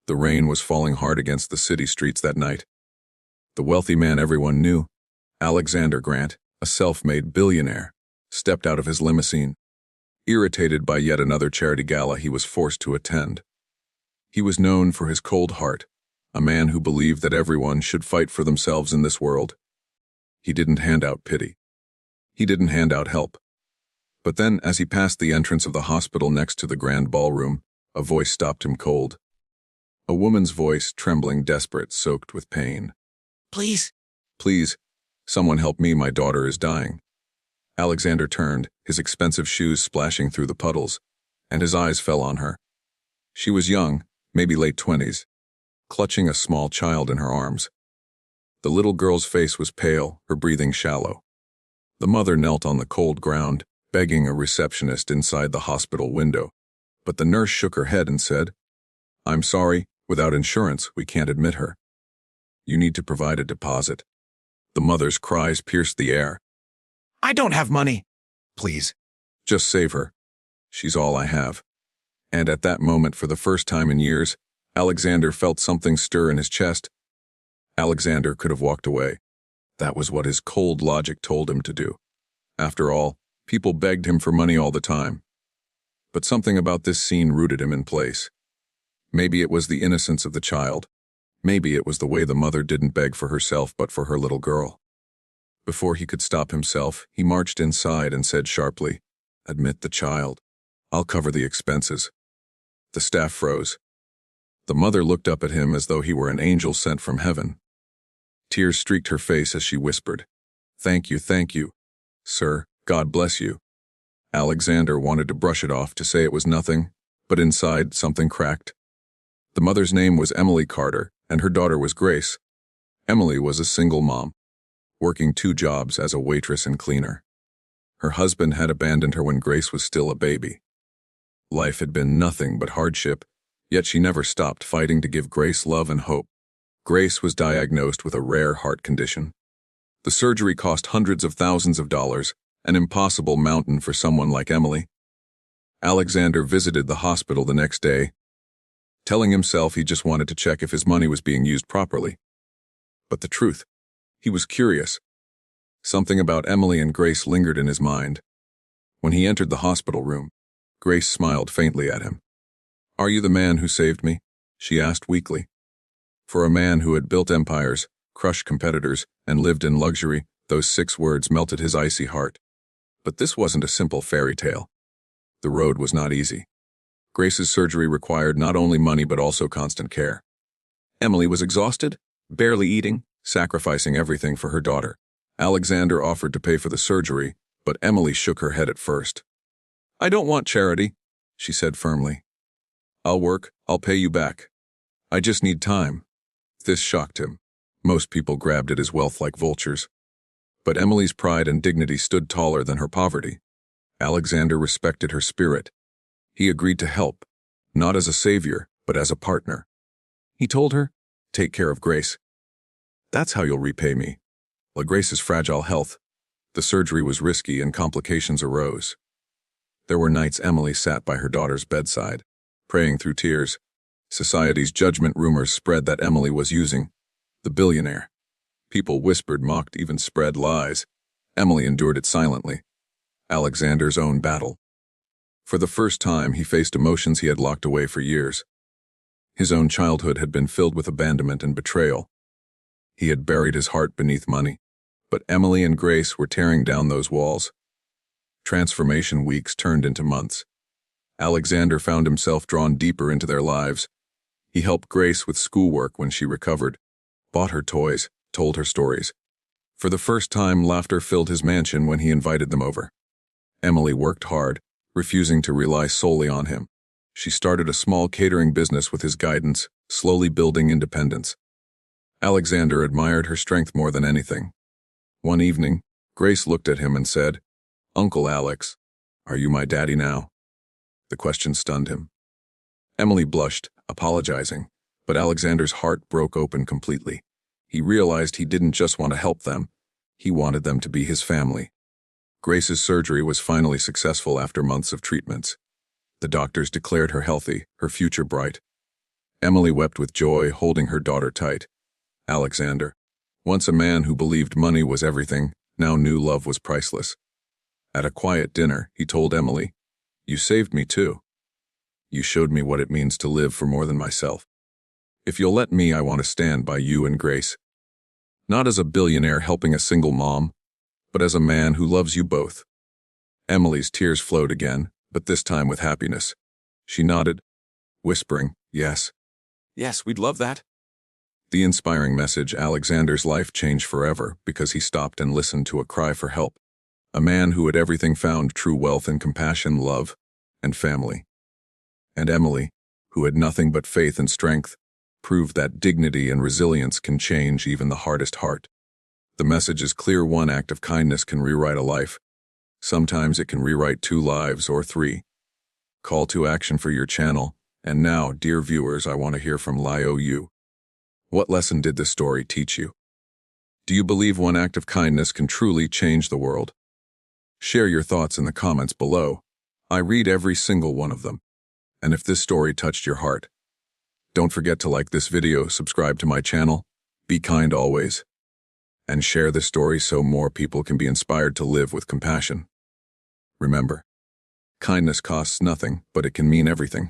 The rain was falling hard against the city streets that night. The wealthy man everyone knew, Alexander Grant, a self-made billionaire, stepped out of his limousine, irritated by yet another charity gala he was forced to attend. He was known for his cold heart, a man who believed that everyone should fight for themselves in this world. He didn't hand out pity. He didn't hand out help. But then, as he passed the entrance of the hospital next to the grand ballroom, a voice stopped him cold. A woman's voice, trembling, desperate, soaked with pain. Please. Please, someone help me, my daughter is dying. Alexander turned, his expensive shoes splashing through the puddles, and his eyes fell on her. She was young, maybe late 20s, clutching a small child in her arms. The little girl's face was pale, her breathing shallow. The mother knelt on the cold ground, begging a receptionist inside the hospital window, but the nurse shook her head and said, "I'm sorry, without insurance, we can't admit her. You need to provide a deposit." The mother's cries pierced the air. I don't have money. Please. Just save her. She's all I have. And at that moment, for the first time in years, Alexander felt something stir in his chest. Alexander could have walked away. That was what his cold logic told him to do. After all, people begged him for money all the time. But something about this scene rooted him in place. Maybe it was the innocence of the child. Maybe it was the way the mother didn't beg for herself but for her little girl. Before he could stop himself, he marched inside and said sharply, "Admit the child. I'll cover the expenses." The staff froze. The mother looked up at him as though he were an angel sent from heaven. Tears streaked her face as she whispered, thank you, sir, God bless you." Alexander wanted to brush it off, to say it was nothing, but inside something cracked. The mother's name was Emily Carter, and her daughter was Grace. Emily was a single mom, working 2 jobs as a waitress and cleaner. Her husband had abandoned her when Grace was still a baby. Life had been nothing but hardship, yet she never stopped fighting to give Grace love and hope. Grace was diagnosed with a rare heart condition. The surgery cost hundreds of thousands of dollars, an impossible mountain for someone like Emily. Alexander visited the hospital the next day, telling himself he just wanted to check if his money was being used properly. But the truth, he was curious. Something about Emily and Grace lingered in his mind. When he entered the hospital room, Grace smiled faintly at him. "Are you the man who saved me?" she asked weakly. For a man who had built empires, crushed competitors, and lived in luxury, those 6 words melted his icy heart. But this wasn't a simple fairy tale. The road was not easy. Grace's surgery required not only money but also constant care. Emily was exhausted, barely eating, sacrificing everything for her daughter. Alexander offered to pay for the surgery, but Emily shook her head at first. "I don't want charity," she said firmly. "I'll work, I'll pay you back. I just need time." This shocked him. Most people grabbed at his wealth like vultures. But Emily's pride and dignity stood taller than her poverty. Alexander respected her spirit. He agreed to help, not as a savior, but as a partner. He told her, "Take care of Grace. That's how you'll repay me." Like Grace's fragile health, the surgery was risky and complications arose. There were nights Emily sat by her daughter's bedside, praying through tears. Society's judgment rumors spread that Emily was using the billionaire. People whispered, mocked, even spread lies. Emily endured it silently. Alexander's own battle. For the first time, he faced emotions he had locked away for years. His own childhood had been filled with abandonment and betrayal. He had buried his heart beneath money, but Emily and Grace were tearing down those walls. Transformation weeks turned into months. Alexander found himself drawn deeper into their lives. He helped Grace with schoolwork when she recovered, bought her toys, told her stories. For the first time, laughter filled his mansion when he invited them over. Emily worked hard, refusing to rely solely on him. She started a small catering business with his guidance, slowly building independence. Alexander admired her strength more than anything. One evening, Grace looked at him and said, "Uncle Alex, are you my daddy now?" The question stunned him. Emily blushed, apologizing, but Alexander's heart broke open completely. He realized he didn't just want to help them, he wanted them to be his family. Grace's surgery was finally successful after months of treatments. The doctors declared her healthy, her future bright. Emily wept with joy, holding her daughter tight. Alexander, once a man who believed money was everything, now knew love was priceless. At a quiet dinner, he told Emily, "You saved me too. You showed me what it means to live for more than myself. If you'll let me, I want to stand by you and Grace. Not as a billionaire helping a single mom, but as a man who loves you both." Emily's tears flowed again, but this time with happiness. She nodded, whispering, "Yes. Yes, we'd love that." The inspiring message: Alexander's life changed forever because he stopped and listened to a cry for help. A man who had everything found true wealth in compassion, love, and family. And Emily, who had nothing but faith and strength, proved that dignity and resilience can change even the hardest heart. The message is clear: one act of kindness can rewrite a life. Sometimes it can rewrite 2 lives or 3. Call to action for your channel. And now, dear viewers, I want to hear from you. What lesson did this story teach you? Do you believe one act of kindness can truly change the world? Share your thoughts in the comments below. I read every single one of them. And if this story touched your heart, don't forget to like this video, subscribe to my channel, be kind always, and share this story so more people can be inspired to live with compassion. Remember, kindness costs nothing, but it can mean everything.